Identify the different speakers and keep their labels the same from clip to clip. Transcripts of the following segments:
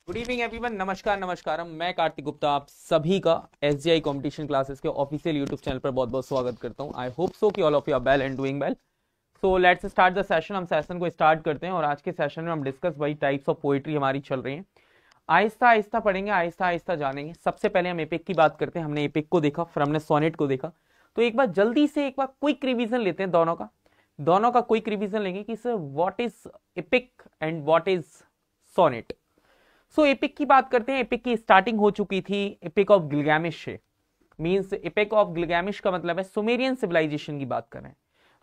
Speaker 1: Good evening everyone, नमस्कार नमस्कारम। मैं कार्तिक गुप्ता आप सभी का एसजीआई कंपटीशन क्लासेस के ऑफिशियल यूट्यूब चैनल पर बहुत बहुत स्वागत करता हूं। आई होप सो कि all of you are well and doing well. So let's start the session. हम सेशन को स्टार्ट करते हैं और आज के सेशन में हम डिस्कस वही टाइप्स ऑफ पोइट्री हमारी चल रही है। आहिस्ता आहिस्ता पढ़ेंगे, आहिस्ता आहिस्ता जानेंगे। सबसे पहले हम एपिक की बात करते हैं। हमने एपिक को देखा, फिर हमने सोनेट को देखा। तो एक बार जल्दी से एक बार क्विक रिवीजन लेते हैं दोनों का क्विक रिवीजन लेंगे कि sir what is epic and what is sonnet. So epic की बात करते हैं। एपिक की स्टार्टिंग हो चुकी थी एपिक ऑफ गिलगामेश से। मींस एपिक ऑफ गिलगामेश का मतलब है सुमेरियन सिविलाइजेशन की बात कर रहे हैं।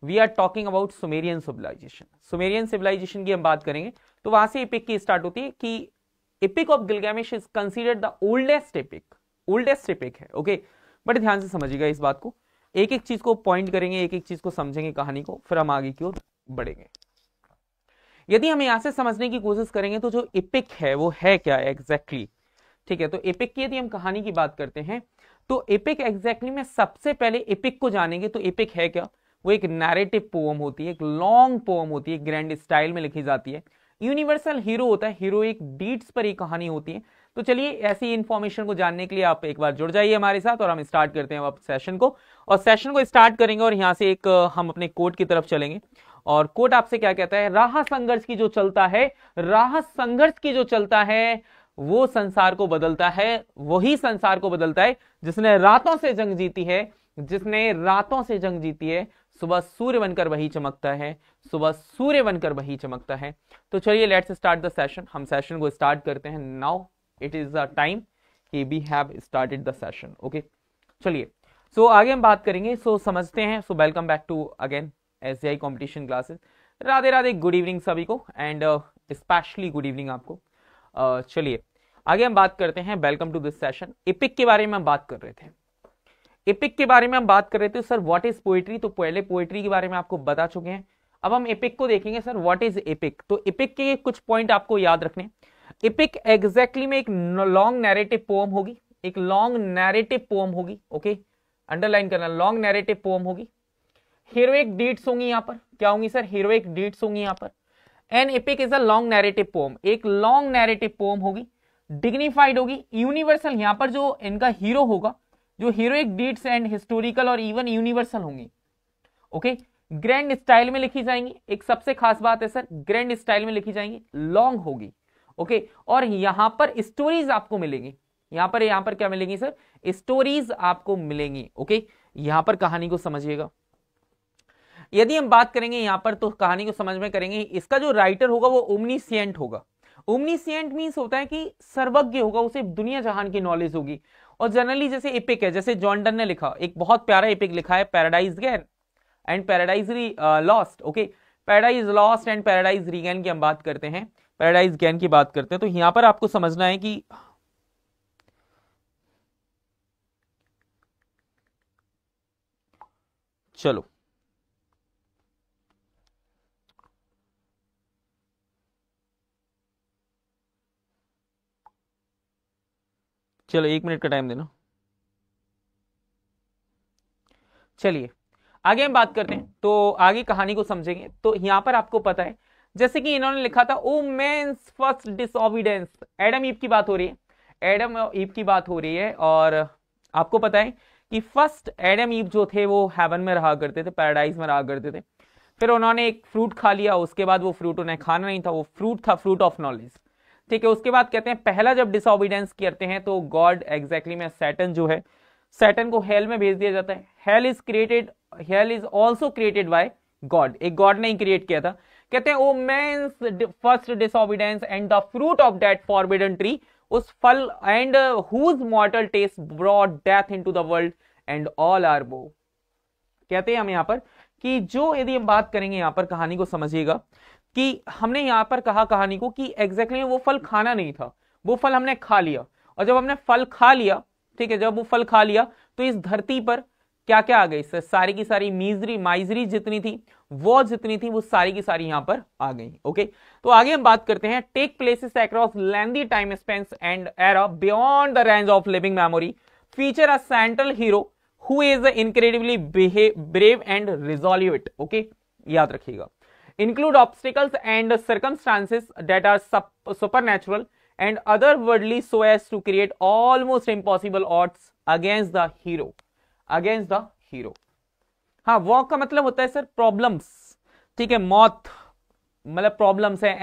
Speaker 1: We are talking about Sumerian civilization. Sumerian civilization की हम बात करेंगे तो वहां से एपिक की स्टार्ट होती है कि epic of Gilgamesh is considered the oldest epic है। ओके, बड़े ध्यान से समझिएगा इस बात को। एक एक चीज को पॉइंट करेंगे, एक एक चीज को समझेंगे कहानी को, फिर हम आगे की ओर बढ़ेंगे। यदि हम यहां से समझने की कोशिश करेंगे तो जो एपिक है वो है क्या एग्जैक्टली। ठीक है, तो एपिक की यदि हम कहानी की बात करते हैं तो एपिक एग्जैक्टली में सबसे पहले एपिक को जानेंगे तो एपिक है क्या। वो एक नैरेटिव पोएम होती है, एक लॉन्ग पोएम होती है, ग्रैंड स्टाइल में लिखी जाती है। यूनिवर्सल हीरो होता है, हीरोइक डीड्स पर एक कहानी होती है। तो चलिए ऐसी इंफॉर्मेशन को जानने के लिए आप एक बार जुड़ जाइए हमारे साथ और हम स्टार्ट करते हैं अब सेशन को। और सेशन को स्टार्ट करेंगे और यहाँ से एक हम अपने कोड की तरफ चलेंगे। और कोट आपसे क्या कहता है, राह संघर्ष की जो चलता है वो संसार को बदलता है, वही संसार को बदलता है जिसने रातों से जंग जीती है। सुबह सूर्य बनकर वही चमकता है। तो चलिए लेट्स स्टार्ट द सेशन। हम सेशन को स्टार्ट करते हैं। Now it is the time कि we have started the session. Okay, चलिए सो आगे हम बात करेंगे। सो समझते हैं। So welcome back to again SGI competition classes. Radhe Radhe, good evening सभी को एंड स्पेशली गुड इवनिंग आपको। चलिए आगे हम बात करते हैं। Welcome to this session. Epic के बारे में हम बात कर रहे थे। Sir what is poetry. तो पहले पोएट्री के बारे में आपको बता चुके हैं। अब हम एपिक को देखेंगे। Sir what is epic. तो एपिक के कुछ पॉइंट आपको याद रखने। एपिक एग्जैक्टली में एक लॉन्ग नैरेटिव पोएम होगी। ओके, अंडरलाइन करना, लॉन्ग नैरेटिव पोएम होगी। हीरोइक डीड्स होंगी यहाँ पर। क्या होंगी सर? हीरोइक डीड्स होंगी यहाँ पर। An epic is a long narrative poem, एक लॉन्ग नैरेटिव पोएम होगी, डिग्निफाइड होगी, यूनिवर्सल। यहाँ पर जो इनका हीरो होगा, जो हीरोइक डीड्स एंड हिस्टोरिकल और इवन यूनिवर्सल होंगी। ओके, ग्रैंड स्टाइल में लिखी जाएंगी। एक सबसे खास बात है सर, ग्रैंड स्टाइल में लिखी जाएंगी, लॉन्ग होगी। ओके, और यहां पर स्टोरीज आपको मिलेंगी। यहां पर क्या मिलेंगी सर? स्टोरीज आपको मिलेंगी। ओके, यहां पर कहानी को समझिएगा। यदि हम बात करेंगे यहां पर तो कहानी को समझ में करेंगे, इसका जो राइटर होगा वो ओमनीसिएंट होगा। ओमनीसिएंट मींस होता है कि सर्वज्ञ होगा, उसे दुनिया जहान की नॉलेज होगी। और जनरली जैसे एपिक है, जैसे जॉन डन ने लिखा एक बहुत प्यारा एपिक लिखा है, paradise gain and paradise lost. Okay, paradise lost and paradise regain की हम बात करते हैं, पैराडाइज गैन की बात करते हैं। तो यहां पर आपको समझना है कि चलो एक मिनट का टाइम देना। चलिए आगे हम बात करते हैं। तो आगे कहानी को समझेंगे। तो यहां पर आपको पता है जैसे कि इन्होंने लिखा था, of man's first disobedience. Adam Eve की बात हो रही है। और आपको पता है कि फर्स्ट एडम ईव जो थे वो हेवन में रहा करते थे, पैराडाइज में रहा करते थे। फिर उन्होंने एक फ्रूट खा लिया, उसके बाद वो फ्रूट उन्हें खाना नहीं था, वो फ्रूट था फ्रूट ऑफ नॉलेज। ठीक है, उसके बाद कहते हैं पहला जब डिसओबीडियंस करते हैं तो गॉड एग्जैक्टली में सैटर्न जो है, सैटर्न को हेल में भेज दिया जाता है। Hell is also created by God, एक गॉड ने ही क्रिएट किया था। कहते हैं of man's first disobedience and the fruit of that forbidden tree, उस फल and whose mortal taste brought death into the world and all our woe. कहते हैं हम यहां पर कि जो यदि हम बात करेंगे यहां पर कहानी को समझिएगा कि हमने यहां पर कहा कहानी को कि एग्जैक्टली वो फल खाना नहीं था, वो फल हमने खा लिया। और जब हमने फल खा लिया, ठीक है, जब वो फल खा लिया तो इस धरती पर क्या क्या आ गई सर? सारी की सारी माइजरी जितनी थी वो सारी की सारी यहां पर आ गई। ओके, तो आगे हम बात करते हैं। Take places across lengthy time spans and era beyond the range of living memory, feature a central hero who is incredibly brave and resolute. Okay, याद रखिएगा। include obstacles and circumstances that are supernatural and otherworldly so as to create almost impossible odds against the hero. Against the hero. हाँ, walk का मतलब होता है sir problems, ठीक है, मौत मतलब प्रॉब्लम्स है,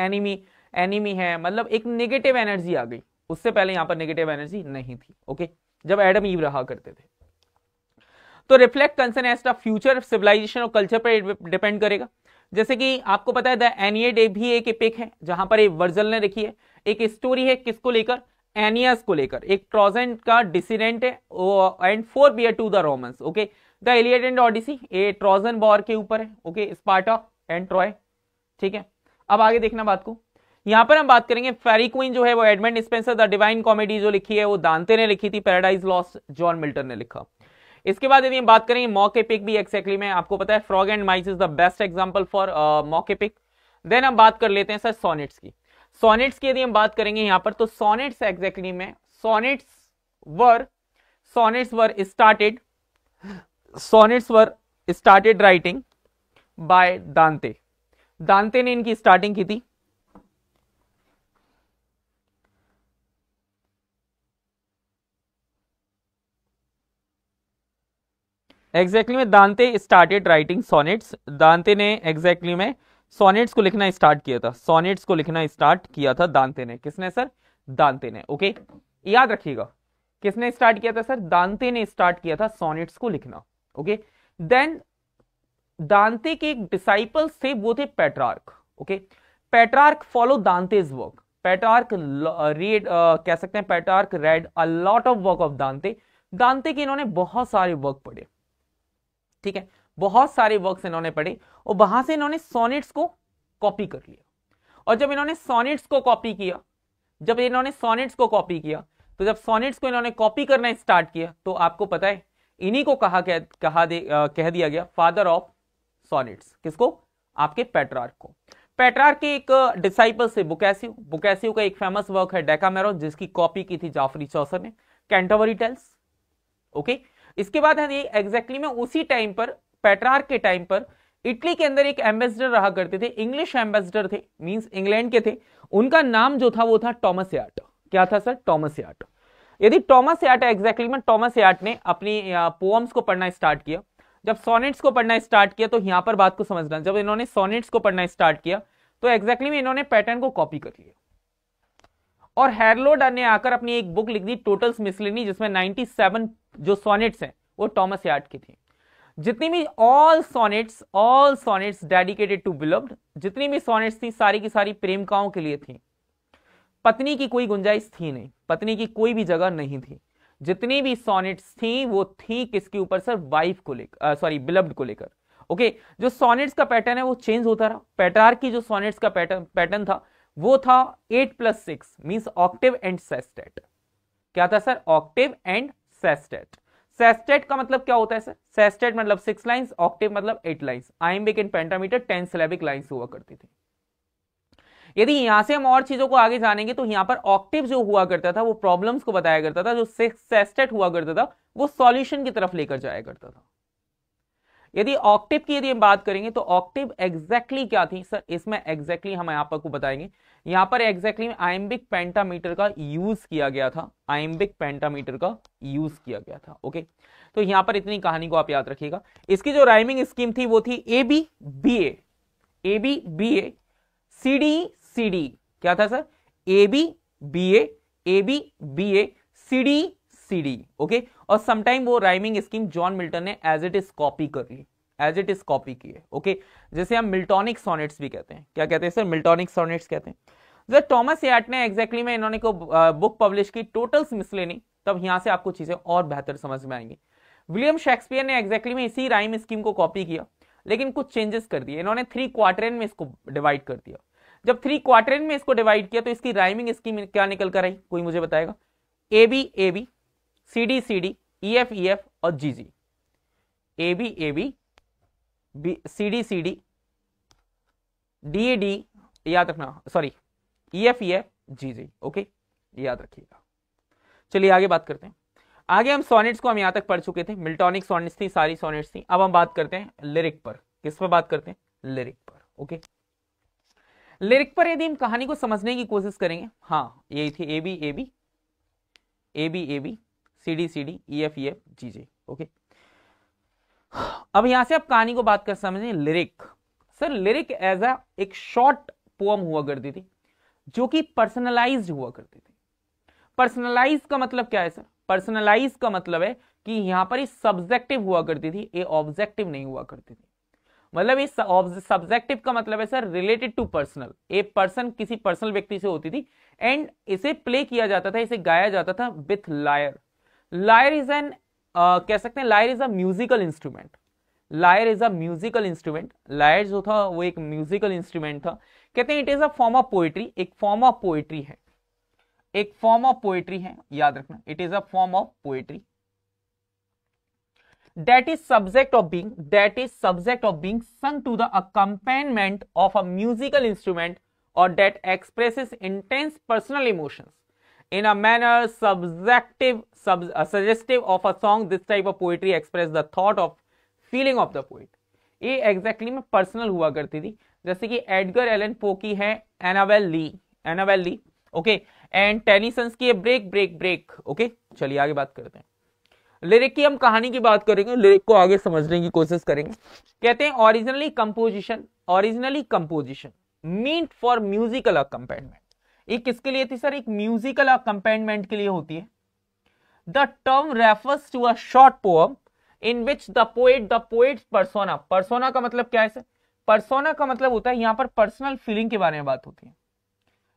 Speaker 1: एनिमी है, मतलब एक नेगेटिव एनर्जी आ गई। उससे पहले यहां पर नेगेटिव एनर्जी नहीं थी, ओके, जब एडम ईव रहा करते थे। तो reflect concern as the future civilization और कल्चर पर डिपेंड करेगा। जैसे कि आपको पता है द एनियड भी एक एपिक है जहां पर एक वर्जल ने लिखी है, एक स्टोरी है किसको लेकर, एनियस को लेकर, एक ट्रोजन का डिसीडेंट है and forebear to the Romans, okay. The Iliad and Odyssey a Trojan war के ऊपर है, ओके, स्पार्टा एंड ट्रॉय, ठीक है। अब आगे देखना बात को, यहां पर हम बात करेंगे फेरी क्वीन जो है वो Edmund Spenser, the divine comedy जो लिखी है वो दांते ने लिखी थी, पैराडाइज लॉस्ट जॉन मिल्टन ने लिखा। इसके बाद यदि हम बात करेंगे मॉक एपिक भी एक्सैक्टली में आपको पता है frog and mice is the best example for mock epic. Then हम बात कर लेते हैं सर सोनेट्स की। सोनेट्स की यदि हम बात करेंगे यहां पर, तो सोनेट्स एक्जैक्टली में sonnets were started writing by दांते। दांते ने इनकी स्टार्टिंग की थी। एग्जैक्टली में दांते स्टार्टेड राइटिंग सोनेट्स। दांते ने एग्जैक्टली में सोनेट्स को लिखना स्टार्ट किया था, सोनेट्स को लिखना स्टार्ट किया था दांते ने। किसने सर? दांते ने, ओके, याद रखिएगा किसने स्टार्ट किया था सर? दांते ने स्टार्ट किया था सोनेट्स को लिखना, ओके। देन दांते के एक डिसाइपल्स थे, वो थे Petrarch, okay. Petrarch follow Dante's work, Petrarch read कह सकते हैं, Petrarch read a lot of work of Dante. Dante के इन्होंने बहुत सारे वर्क पढ़े, ठीक है, बहुत सारे वर्क्स इन्होंने पढ़े और वहां से इन्होंने सोनेट्स को कॉपी कर लिया। और जब इन्होंने सोनेट्स को कॉपी किया, तो जब सोनेट्स को इन्होंने कॉपी करना स्टार्ट किया, तो आपको पता है इन्हीं को कह दिया गया फादर ऑफ सोनेट्स। किसको? आपके पेट्रार्क को। पेट्रार्क के एक डिसाइपल से बुकैसियो, बुकैसियो का एक फेमस वर्क है डेकामेरॉन, जिसकी कॉपी की थी जाफरी चौसर ने, कैंटरबरी टेल्स, ओके। इसके बाद है एग्जैक्टली में उसी टाइम पर, पेट्रार्क के टाइम पर, इटली के अंदर एक एम्बेसडर रहा करते थे, इंग्लिश एम्बेसडर थे, मींस इंग्लैंड के थे। उनका नाम जो था वो था टॉमस याट। क्या था सर? Thomas Wyatt. यदि टॉमस याट एग्जैक्टली में टॉमस याट ने अपनी पोएम्स को पढ़ना स्टार्ट किया, जब सोनेट्स को पढ़ना स्टार्ट किया, तो यहां पर बात को समझना, जब इन्होंने सोनेट्स को पढ़ना स्टार्ट किया तो एग्जैक्टली में इन्होंने पैटर्न को कॉपी कर लिया। और हैरलोड ने आकर अपनी एक बुक लिख दी टोटल्स मिसलेनी, जिसमें 97 जो सोनेट्स हैं वो टॉमस याट की थी। जितनी भी all sonnets dedicated to beloved, जितनी भी सोनेट्स थी सारी की सारी प्रेमिकाओं के लिए थी। पत्नी की कोई गुंजाइश थी नहीं, पत्नी की कोई भी जगह नहीं थी। जितनी भी सोनेट्स थी वो थी किसके ऊपर सर? वाइफ को लेकर, सॉरी बिलव्ड को लेकर, ओके। जो सोनेट्स का पैटर्न है वो चेंज होता रहा। पेट्रार्क की जो सोनेट्स का पैटर्न था वो था 8+6 मींस ऑक्टेव एंड सेस्टेट। क्या था sir? Octave and sestet. Sestet का मतलब क्या होता है सर? सेस्टेट मतलब 6 लाइंस, ऑक्टेव मतलब 8 lines. Iambic and pentameter 10 syllabic lines हुआ करती थी। यदि यहां से हम और चीजों को आगे जानेंगे तो यहां पर ऑक्टेव जो हुआ करता था वो प्रॉब्लम्स को बताया करता था, जो सेस्टेट हुआ करता था वो सॉल्यूशन की तरफ लेकर जाया करता था। यदि ऑक्टेव की हम बात करेंगे तो ऑक्टेव एग्जैक्टली क्या थी सर? इसमें एग्जैक्टली हम यहां पर को बताएंगे। यहां पर एग्जैक्टली आइम्बिक पेंटामीटर का यूज किया गया था, आइम्बिक पेंटामीटर का यूज किया गया था, ओके। तो यहां पर इतनी कहानी को आप याद रखिएगा। इसकी जो राइमिंग स्कीम थी वो थी AB BA CD। क्या था sir? AB BA CD, okay. और समटाइम वो राइमिंग स्कीम जॉन मिल्टन ने एज इट इज कॉपी कर ली, एज इट इज कॉपी की है, ओके। जैसे हम मिल्टोनिक सोनेट्स भी कहते हैं। क्या कहते हैं सर? मिल्टोनिक सोनेट्स कहते हैं। जब टॉमस याट ने एग्जैक्टली में इन्होंने को बुक पब्लिश की टोटल्स मिसलेनी, तब यहां से आपको चीजें और बेहतर समझ में आएंगी। विलियम शेक्सपियर ने एग्जैक्टली में इसी राइम स्कीम को कॉपी किया, लेकिन कुछ चेंजेस कर दिए। इन्होंने 3 क्वार्टरन में इसको डिवाइड कर दिया। जब 3 क्वार्टरन में इसको डिवाइड किया तो इसकी राइमिंग स्कीम क्या निकल कर आई? कोई मुझे बताएगा? AB CD EF और GG। AB CD DAD, याद रखना, सॉरी EF GG, ओके, याद रखिएगा। चलिए आगे बात करते हैं। आगे हम सोनेट्स को हम यहां तक पढ़ चुके थे, मिल्टोनिक सोनेट्स थी, सारी सोनेट्स थी। अब हम बात करते हैं लिरिक पर। किस पर बात करते हैं? लिरिक पर, ओके। लिरिक पर यदि हम कहानी को समझने की कोशिश करेंगे, हाँ यही थी, A B A B A B A B, C D C D, E F G J, okay. अब यहां से आप कहानी को बात कर समझें, lyric. Sir lyric as a एक शॉर्ट पोअम हुआ करती थी जो कि पर्सनलाइज्ड हुआ करती थी। पर्सनलाइज का मतलब क्या है सर? पर्सनलाइज का मतलब है कि यहां पर ये सब्जेक्टिव हुआ करती थी, ये ऑब्जेक्टिव नहीं हुआ करती थी। मतलब ये सब्जेक्टिव का मतलब है sir related to personal, a person किसी पर्सनल व्यक्ति से होती थी, एंड इसे प्ले किया जाता था, इसे गाया जाता था with lyre. Lyre is an कह सकते हैं, lyre is a musical instrument. Lyre is a musical instrument. Lyre जो था वो एक म्यूजिकल इंस्ट्रूमेंट था। कहते हैं it is a form of poetry, एक फॉर्म ऑफ पोएट्री है, एक फॉर्म ऑफ पोएट्री है, याद रखना, it is a form of poetry that is subject of being sung to the accompaniment of a musical instrument, or that expresses intense personal emotions in a manner suggestive of a song. This type of poetry express the thought of feeling of the poet. ये exactly में personal हुआ करती थी, जैसे कि Edgar Allan Poe की है Annabel Lee, okay, and Tennyson's की है ब्रेक ब्रेक ब्रेक, ओके। चलिए आगे बात करते हैं। लिरिक की हम कहानी की बात करेंगे, लिरिक को आगे समझने की कोशिश करेंगे। कहते हैं originally composition meant for musical accompaniment. ये किसके लिए थी सर? एक म्यूजिकल अकम्पेनमेंट के लिए होती है। The term refers to a short poem in which the poet's persona का मतलब क्या है सर? पर्सोना का मतलब होता है यहां पर पर्सनल फीलिंग के बारे में बात होती है,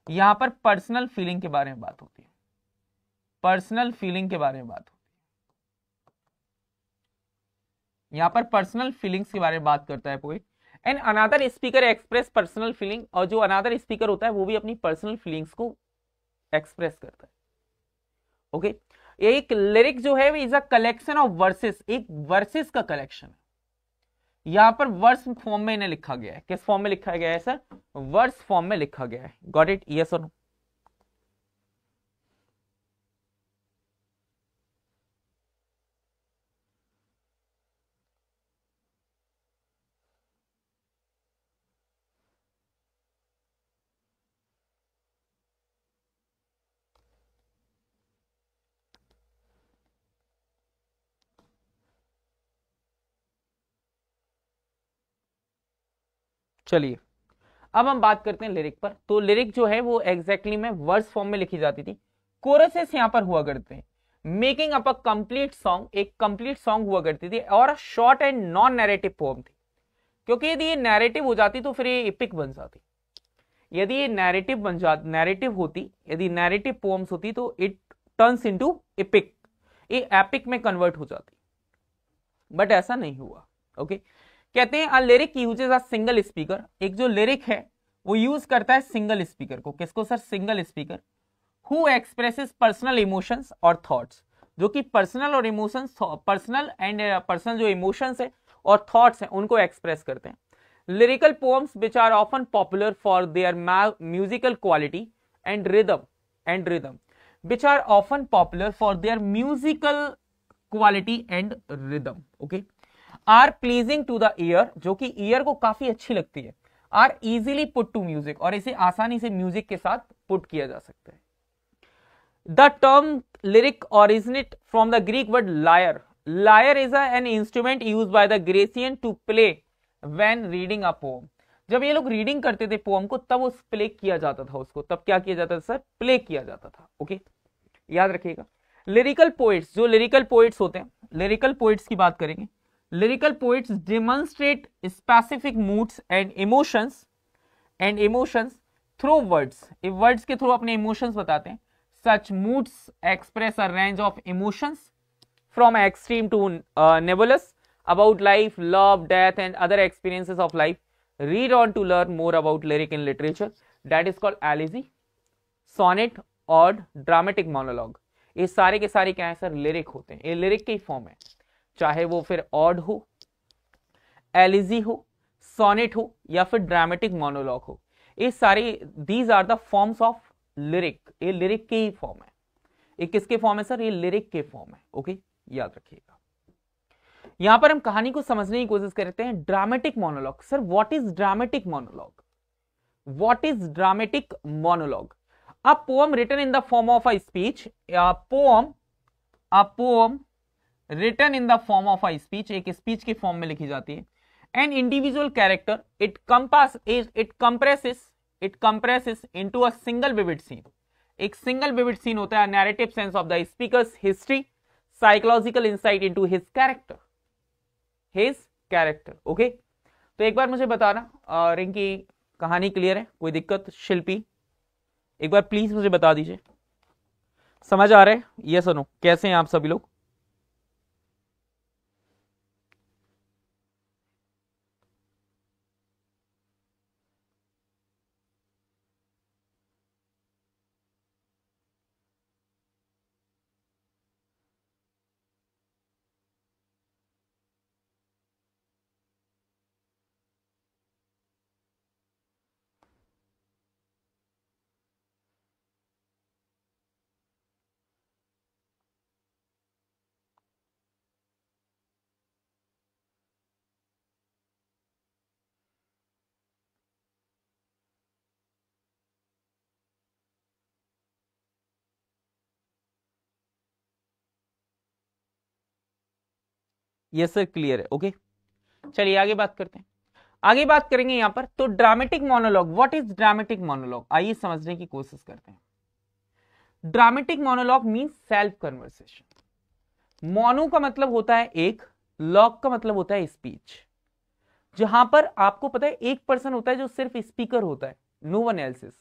Speaker 1: यहां पर पर्सनल फीलिंग के बारे में बात होती है, पर्सनल फीलिंग के बारे में बात होती है, यहां पर पर्सनल फीलिंग्स के बारे में बात करता है poet. And another speaker express personal feeling, और जो अनदर स्पीकर होता है वो भी अपनी पर्सनल फीलिंग्स को एक्सप्रेस करता है, ओके। एक लिरिक जो है is a collection of versus, एक वर्सेस का कलेक्शन है। यहां पर वर्स फॉर्म में इन्हें लिखा गया है। किस फॉर्म में लिखा गया है सर? वर्स फॉर्म में लिखा गया है। Got it? यस और नो? चलिए अब हम बात करते हैं लिरिक पर। तो लिरिक जो है वो एग्जैक्टली में वर्स फॉर्म में लिखी जाती थी। कोरसेस यहां पर हुआ करते हैं, making up a complete song, एक कंप्लीट सॉन्ग हुआ करती थी, और short and non narrative poem थी। क्योंकि यदि ये नैरेटिव हो जाती तो फिर ये एपिक बन जाती। यदि ये नैरेटिव होती, यदि नैरेटिव पोएम्स होती तो इट टर्न्स इनटू एपिक, ये एपिक में कन्वर्ट हो जाती, बट ऐसा नहीं हुआ, ओके। कहते हैं a lyric uses a single speaker, एक जो लिरिक है वो यूज करता है सिंगल स्पीकर को। किसको sir? Single speaker. Who expresses personal emotions और थॉट्स, जो कि पर्सनल और इमोशंस, पर्सनल एंड पर्सनल जो इमोशंस है और थॉट्स हैं उनको एक्सप्रेस करते हैं। Lyrical poems which are often popular for their musical quality and rhythm which are often popular for their musical quality and rhythm, okay, are pleasing to the ear, जो कि year को काफी अच्छी लगती है, are easily put to music, और इसे आसानी से म्यूजिक के साथ पुट किया जा सकता है। The term lyric originate from the Greek word lyre. Lyre is an instrument used by the Grecian to play when reading a poem. जब ये लोग रीडिंग करते थे पोएम को तब उस प्ले किया जाता था, उसको तब क्या किया जाता था सर? प्ले किया जाता था, ओके, याद रखिएगा। लिरिकल पोएट्स, जो लिरिकल पोएट्स होते हैं, लिरिकल पोएट्स की बात करेंगे। Lyrical poets demonstrate specific moods and emotions through words, words के थ्रू अपने इमोशंस बताते हैं। Such moods express a range of emotions from extreme to nebulous about life, love, death and other experiences of life. Read on to learn more about lyric in literature. That is called elegy, sonnet, ode, dramatic monologue. ये सारे के सारे क्या है sir? Lyric होते हैं। ये lyric की फॉर्म है, चाहे वो फिर ऑड हो, एलिजी हो, सोनेट हो या फिर ड्रामेटिक मोनोलॉग हो। ये सारे these are the forms of lyric. ये लिरिक की फॉर्म है। ये किसके फॉर्म है सर? ये लिरिक के फॉर्म है, ओके, याद रखिएगा। यहां पर हम कहानी को समझने की कोशिश करते हैं। Dramatic monologue, sir what is dramatic monologue? What is dramatic monologue? A poem written in the form of a speech, poem written in the form of a speech, एक स्पीच के फॉर्म में लिखी जाती है। An individual character, it compresses into a single vivid scene, एक single vivid scene होता है, narrative sense of the speaker's history, psychological insight into his character. Okay, तो एक बार मुझे बताना रिंकी कहानी क्लियर है, कोई दिक्कत? शिल्पी एक बार प्लीज मुझे बता दीजिए, समझ आ रहा है? ये सुनो, कैसे हैं आप सभी लोग? यस सर, क्लियर है। ओके, चलिए आगे बात करते हैं। आगे बात करेंगे यहां पर, तो dramatic monologue, what is dramatic monologue, आइए समझने की कोशिश करते हैं। Dramatic monologue means self conversation. Mono का मतलब होता है एक, लॉग का मतलब होता है स्पीच, जहां पर आपको पता है एक पर्सन होता है जो सिर्फ स्पीकर होता है, no one else is.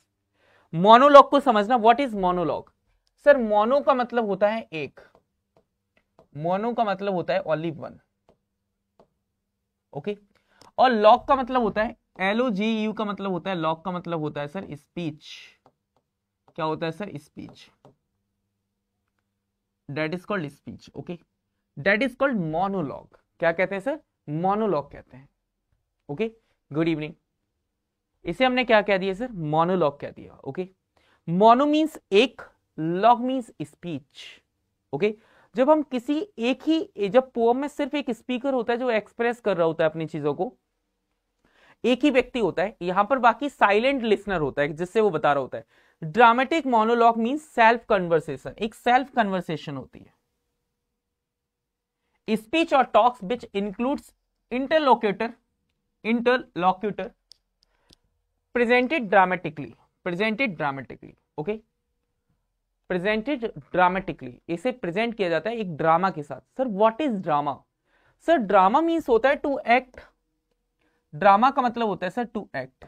Speaker 1: Monologue को समझना, what is monologue? Sir mono का मतलब होता है एक, मोनो का मतलब होता है ओनली वन। ओके, और लॉग का मतलब होता है LOGU का मतलब होता है, लॉग का मतलब होता है सर स्पीच। क्या होता है sir? Speech. That is called speech. Okay, that is called monologue. क्या कहते हैं सर? मोनोलॉग कहते हैं। Okay, good evening. इसे हमने क्या कह दिया सर? मोनोलॉग कह दिया। ओके, मोनो मीन्स एक, लॉग मीन्स स्पीच। ओके, जब हम किसी एक ही, जब पोएम में सिर्फ एक स्पीकर होता है जो एक्सप्रेस कर रहा होता है अपनी चीजों को, एक ही व्यक्ति होता है, यहां पर बाकी साइलेंट लिसनर होता है जिससे वो बता रहा होता है। Dramatic monologue means self conversation, एक सेल्फ कन्वर्सेशन होती है। स्पीच और talks which includes interlocutor presented dramatically, okay, presented dramatically, इसे प्रेजेंट किया जाता है एक ड्रामा के साथ। Sir what is drama? Sir drama means होता है टू एक्ट, ड्रामा का मतलब होता है सर टू एक्ट।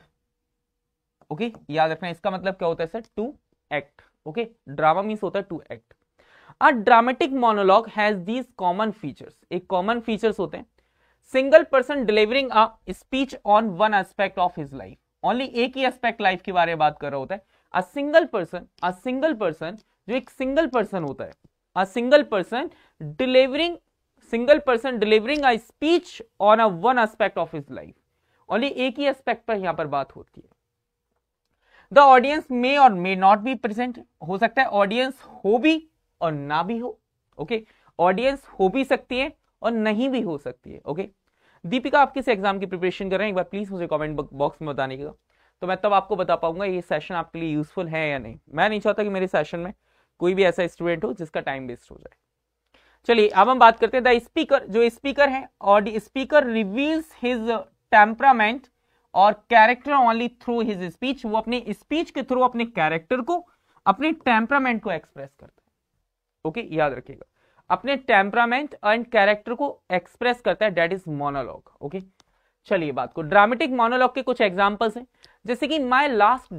Speaker 1: ओके, याद रखना इसका मतलब क्या होता है sir? To act. Okay, drama means होता है to act. A dramatic monologue has these common features, एक कॉमन फीचर्स होते हैं। Single person delivering a speech on one aspect of his life, only एक ही एस्पेक्ट लाइफ के बारे में बात कर रहा होता है। अ सिंगल पर्सन जो एक सिंगल पर्सन होता है, a single person delivering a speech on a one aspect of his life, only एक ही एस्पेक्ट पर यहां पर बात होती है। द ऑडियंस मे और मे नॉट बी प्रेजेंट, हो सकता है ऑडियंस हो भी और ना भी हो। ओके, ऑडियंस हो भी सकती है और नहीं भी हो सकती है। ओके, दीपिका आप किस एग्जाम की प्रिपरेशन कर रहे हैं, एक बार प्लीज मुझे कमेंट बॉक्स में बताने का, तो मैं तब आपको बता पाऊंगा ये सेशन आपके लिए यूजफुल है या नहीं। मैं नहीं चाहता कि मेरे सेशन में कोई भी ऐसा स्टूडेंट हो जिसका टाइम वेस्ट हो जाए। चलिए अब हम बात करते हैं द स्पीकर, जो स्पीकर है, और स्पीकर रिवील्स हिज टेम्परामेंट और character only through his speech, वो अपने स्पीच के थ्रू अपने कैरेक्टर को, अपने टेम्परामेंट को एक्सप्रेस करता है। ओके, याद रखिएगा, अपने टेम्परामेंट एंड कैरेक्टर को एक्सप्रेस करता है, दैट इज मोनोलॉग। ओके, चलिए बात को, ड्रामेटिक मोनोलॉग के कुछ एग्जांपल्स हैं, जैसे कि माय लास्ट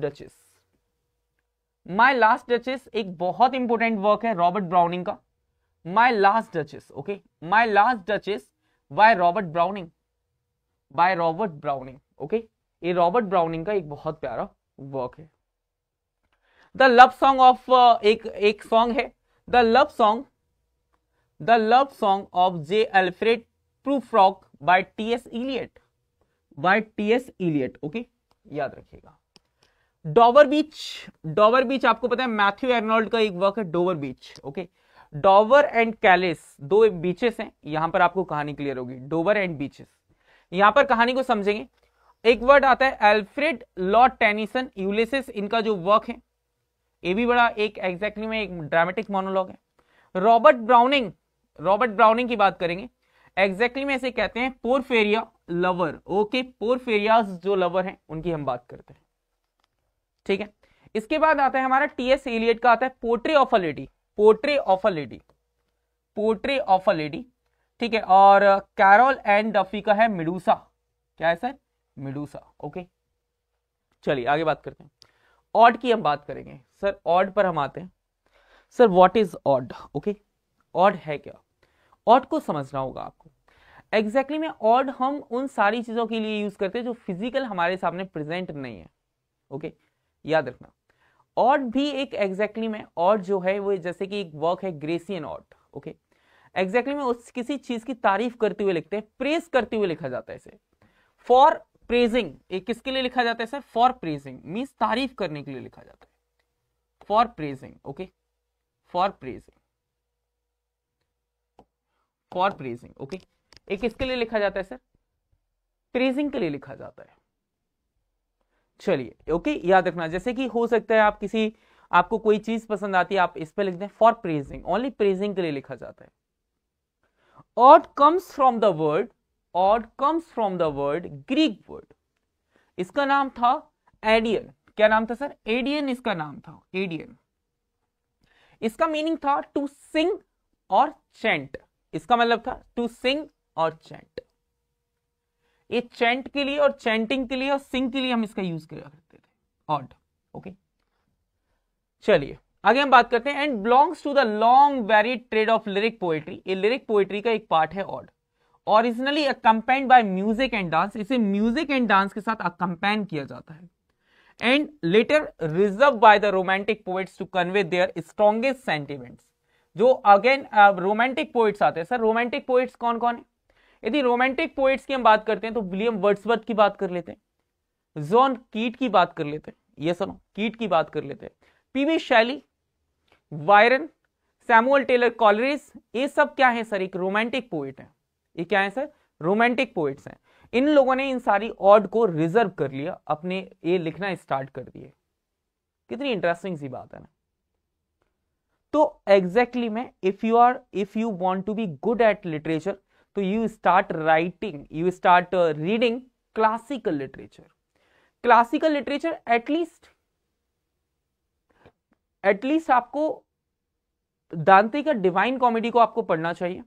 Speaker 1: डचेस एक बहुत इंपॉर्टेंट वर्क है रॉबर्ट ब्राउनिंग का, my last duchess. Okay, my last duchess by Robert Browning, okay, ये रॉबर्ट ब्राउनिंग का एक बहुत प्यारा वर्क है। द लव सॉन्ग ऑफ एक सॉन्ग है, the love song of J Alfred Prufrock by T S. Eliot. Okay, याद रखिएगा। डोवर बीच आपको पता है मैथ्यू आर्नोल्ड का एक वर्क है, Dover beach. Okay, Dover and Kallis दो बीचेस हैं, यहां पर आपको कहानी क्लियर होगी, डोवर एंड बीचेस। यहां पर कहानी को समझेंगे। एक वर्ड आता है एल्फ्रेड लॉर्ड टेनिसन यूलिसिस, इनका जो वर्क है ये भी बड़ा एक एग्जैक्टली में एक ड्रामेटिक मोनोलॉग है। रॉबर्ट ब्राउनिंग की बात करेंगे, एग्जैक्टली में इसे कहते हैं पोरफेरिया लवर। ओके, पोरफेरियाज जो लवर हैं उनकी हम बात करते हैं, ठीक है। इसके बाद आता है हमारा टीएस एलियट का आता है पोर्ट्रे ऑफ अ लेडी, ठीक है। और कैरोल एंड डफी का है मेडूसा, क्या है सर, मेडूसा। ओके, चलिए आगे बात करते हैं। ऑड की हम बात करेंगे सर, ऑड पर हम आते हैं। Sir what is odd? Okay, odd है क्या? ऑड को समझना होगा आपको। एग्जैक्टली में ऑड हम उन सारी चीजों के लिए यूज करते हैं जो फिजिकल हमारे सामने प्रेजेंट नहीं है। ओके, याद रखना। ऑड भी एक एग्जैक्टली में ऑड जो है वो जैसे कि एक वर्क है ग्रेसियन ऑड। ओके, एग्जैक्टली में उस किसी चीज की तारीफ करते हुए लिखते हैं, प्रेज करते हुए लिखा जाता है इसे। फॉर प्रेजिंग, एक किसके लिए लिखा जाता है सर? फॉर प्रेजिंग मीन्स तारीफ करने के लिए लिखा जाता है, for praising. Okay, for praising. Okay, एक किसके लिए लिखा जाता है सर? प्रेजिंग के लिए लिखा जाता है। चलिए ओके, याद रखना। जैसे कि हो सकता है आपको कोई चीज पसंद आती है, आप इस पे लिख दें फॉर प्रेजिंग, ओनली प्रेजिंग के लिए लिखा जाता है। Odd comes from the word Greek word, इसका नाम था एडियन। क्या नाम था सर? एडियन इसका नाम था, एडियन। इसका मीनिंग था टू सिंग और चैंट, इसका मतलब था टू सिंग और चैंट। ये चैंट के लिए और चैंटिंग के लिए और सिंग के लिए हम इसका यूज किया करते थे, ऑड। ओके, चलिए आगे हम बात करते हैं। And belongs to the long varied trade of lyric poetry, ये लिरिक पोएट्री का एक पार्ट है ode. Originally accompanied by music and dance, इसे म्यूजिक एंड डांस के साथ अकम्पेन किया जाता है। And later reserve by the romantic poets to convey their strongest sentiments. जो अगेन रोमांटिक पोएट्स आते हैं सर, रोमांटिक पोएट्स कौन कौन है? यदि रोमांटिक पोएट्स की हम बात करते हैं तो विलियम वर्ड्सवर्थ की बात कर लेते हैं, जॉन कीट की बात कर लेते हैं, ये सुनो कीट की बात कर लेते हैं, PB Shelley, Byron, Samuel Taylor Coleridge, ये सब क्या है सर? एक रोमांटिक पोएट है। ये क्या है सर? रोमांटिक पोएट्स हैं। इन लोगों ने इन सारी ऑड को रिजर्व कर लिया, अपने ये लिखना स्टार्ट कर दिए। कितनी इंटरेस्टिंग सी बात है ना। तो एग्जैक्टली में if you want to be good at literature, तो you start reading classical literature. At least आपको दांते का डिवाइन कॉमेडी को आपको पढ़ना चाहिए।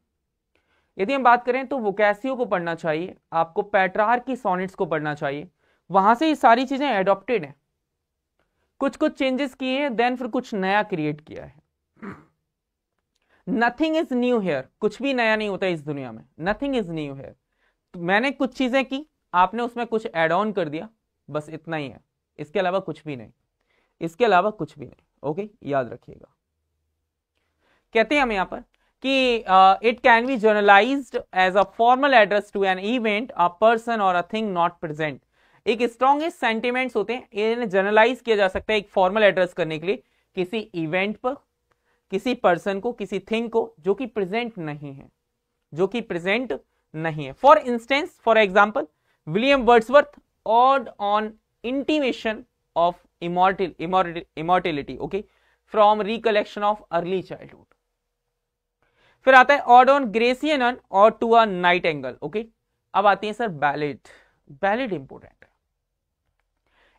Speaker 1: यदि हम बात करें तो वोकैसियो को पढ़ना चाहिए, आपको पेट्रार्क की सोनेट्स को पढ़ना चाहिए। वहां से ये सारी चीजें एडॉप्टेड हैं, कुछ चेंजेस किए हैं, देन फिर कुछ नया क्रिएट किया है। नथिंग इज न्यू हेयर, कुछ भी नया नहीं होता इस दुनिया में, नथिंग इज न्यू हेयर। तो मैंने कुछ चीजें की, आपने उसमें कुछ एड ऑन कर दिया, बस इतना ही है, इसके अलावा कुछ भी नहीं, ओके, याद रखिएगा। कहते हैं हम यहां पर कि it can be generalized as a formal address to an event, a person or a thing not present. एक स्ट्रॉन्गेस्ट सेंटिमेंट्स होते हैं, इन्हें जर्नलाइज किया जा सकता है एक फॉर्मल एड्रेस करने के लिए किसी इवेंट पर, किसी पर्सन को, किसी थिंग को जो कि प्रेजेंट नहीं है, for instance, for example William Wordsworth ode on intimation of immortality, okay, from recollection of early childhood. फिर आता है ऑड ऑन ग्रेसियन और to a nightingale. Okay, अब आती है सर बैलेड इंपोर्टेंट है,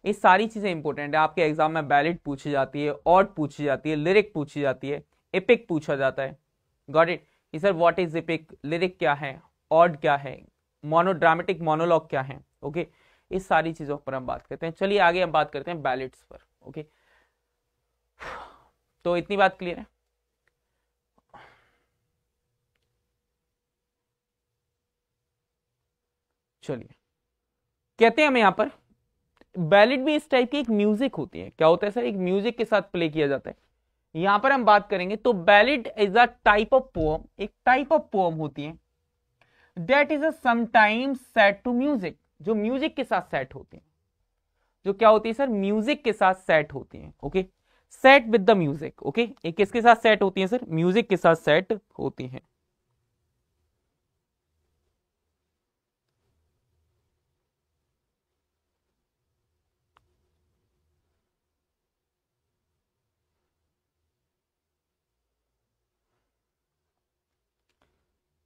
Speaker 1: ये सारी चीजें इंपोर्टेंट है। आपके एग्जाम में बैलेड पूछी जाती है, ऑड पूछी जाती है, लिरिक पूछी जाती है, एपिक पूछा जाता है। Got it? Sir what is epic, lyric क्या है, ऑड क्या है, ड्रामेटिक मोनोलॉग क्या है। ओके, इस सारी चीजों पर हम बात करते हैं। चलिए आगे हम बात करते हैं बैलेड्स पर। ओके, तो इतनी बात क्लियर है। चलिए, कहते हैं हम यहां पर बैलेड भी इस टाइप की एक म्यूजिक होती है। क्या होता है सर? एक म्यूजिक के साथ प्ले किया जाता है। यहां पर हम बात करेंगे तो ballad is a type of poem, एक टाइप ऑफ पोएम होती है that is sometimes set to music, जो म्यूजिक के साथ सेट होती है। जो क्या होती है सर? म्यूजिक के साथ सेट होती है। Okay, set with the music. Okay, ये किसके साथ सेट होती है सर? म्यूजिक के साथ सेट होती है।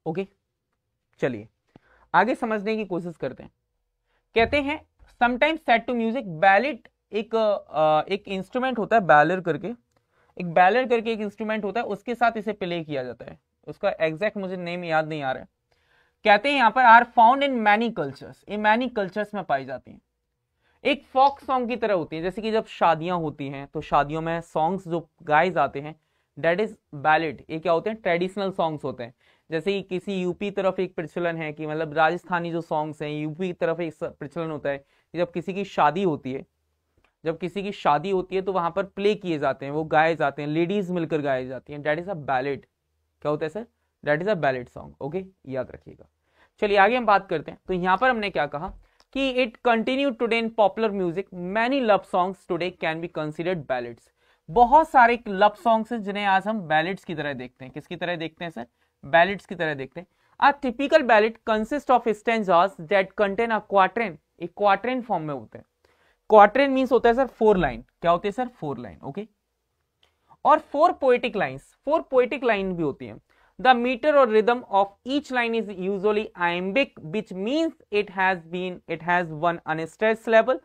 Speaker 1: ओके, चलिए आगे समझने की कोशिश करते हैं। कहते हैं sometimes set to music ballet, एक इंस्ट्रूमेंट होता है बैलर करके, एक इंस्ट्रूमेंट होता है, उसके साथ इसे प्ले किया जाता है। उसका एग्जैक्ट मुझे नेम याद नहीं आ रहा है। कहते हैं यहाँ पर are found in many cultures, ये मैनी कल्चर्स में पाई जाती हैं। एक फोक सॉन्ग की तरह होती है, जैसे कि जब शादियां होती हैं तो शादियों में सॉन्ग्स जो गाए जाते हैं दैट इज बैलेड। ये क्या होते हैं? ट्रेडिशनल सॉन्ग्स होते हैं। जैसे कि किसी यूपी तरफ एक प्रचलन है कि मतलब राजस्थानी जो सॉन्ग्स हैं, यूपी की तरफ एक प्रचलन होता है कि जब किसी की शादी होती है, तो वहां पर प्ले किए जाते हैं, वो गाए जाते हैं, लेडीज मिलकर गाए जाती हैं, दैट इज अ बैलेड। क्या होता है sir? That is a ballad song. Okay, याद रखिएगा। चलिए आगे हम बात करते हैं। तो यहां पर हमने क्या कहा कि it continue today in popular music, many love songs today can be considered ballads. बहुत सारे लव सॉन्ग्स हैं जिन्हें आज हम बैलेड्स की तरह देखते हैं। किसकी तरह देखते हैं सर? बैलेड्स की तरह देखते हैं। A typical ballad consist of stanzas that contain a quatrain, एक क्वाट्रेन फॉर्म में होते हैं। क्वाट्रेन मींस होता है सर 4 लाइन। क्या होती है सर? 4 लाइन। ओके, और 4 पोएटिक लाइंस, 4 पोएटिक लाइन भी होती हैं। The meter or rhythm of each line is usually iambic, which means it has one unstressed syllable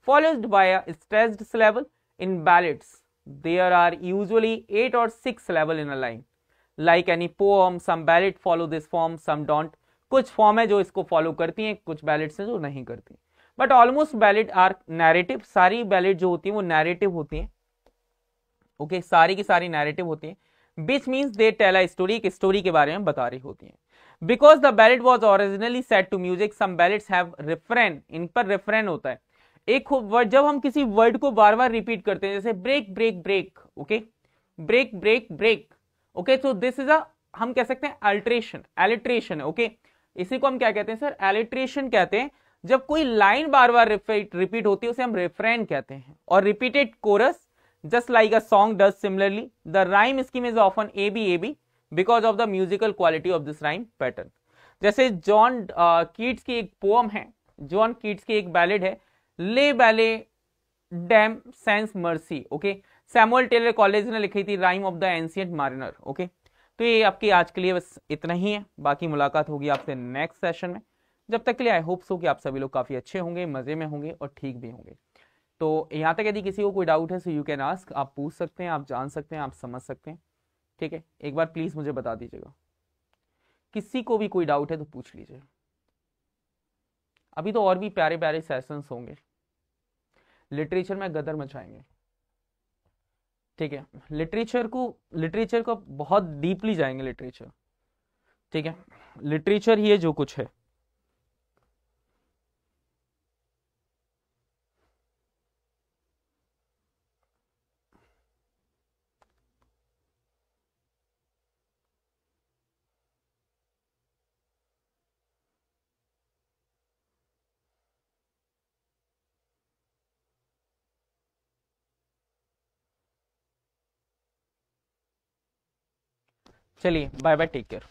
Speaker 1: followed by a stressed syllable. In ballads, there are usually 8 or 6 syllables in a line. Like any poem, some ballad follow this form, some don't. कुछ form है जो इसको follow करती हैं, कुछ ballads हैं जो नहीं करती। But almost ballad are narrative, सारी बैलेड जो होती है वो नैरेटिव होती है। ओके, सारी की सारी नैरेटिव होती है। Which means they tell a story, एक स्टोरी के बारे में बता रही होती हैं। Because the ballad was originally set to music, some ballads have refrain, इन पर refrain होता है। एक वर्ड, जब हम किसी वर्ड को बार बार रिपीट करते हैं, जैसे break break break, okay, break break break, okay, तो दिस इज अ, हम कह सकते हैं अल्ट्रेशन, एलिट्रेशन है। ओके, इसी को हम क्या कहते हैं सर? एलिट्रेशन कहते हैं। जब कोई लाइन बार बार रिपीट होती है उसे हम रेफरेन कहते हैं। और repeated chorus, just like a song does similarly, the rhyme scheme is often ABAB because of the musical quality of this rhyme pattern. जैसे जॉन कीट्स की एक पोम है, जॉन कीट्स की एक बैलेड है, La Belle Dame sans Merci. Okay, Samuel Taylor Coleridge ने लिखी थी rime of the ancient mariner. Okay, तो ये आपकी आज के लिए बस इतना ही है। बाकी मुलाकात होगी आपसे नेक्स्ट सेशन में। जब तक के लिए आई होप सो कि आप सभी लोग काफी अच्छे होंगे, मजे में होंगे और ठीक भी होंगे। तो यहाँ तक यदि किसी को कोई डाउट है सो यू कैन आस्क, आप पूछ सकते हैं, आप जान सकते हैं, आप समझ सकते हैं। ठीक है, एक बार प्लीज मुझे बता दीजिएगा, किसी को भी कोई डाउट है तो पूछ लीजिए। अभी तो और भी प्यारे प्यारे सेशंस होंगे, लिटरेचर में गदर मचाएंगे। ठीक है, लिटरेचर को बहुत डीपली जाएंगे लिटरेचर। ठीक है, लिटरेचर ही है जो कुछ है। चलिए बाय बाय, टेक केयर।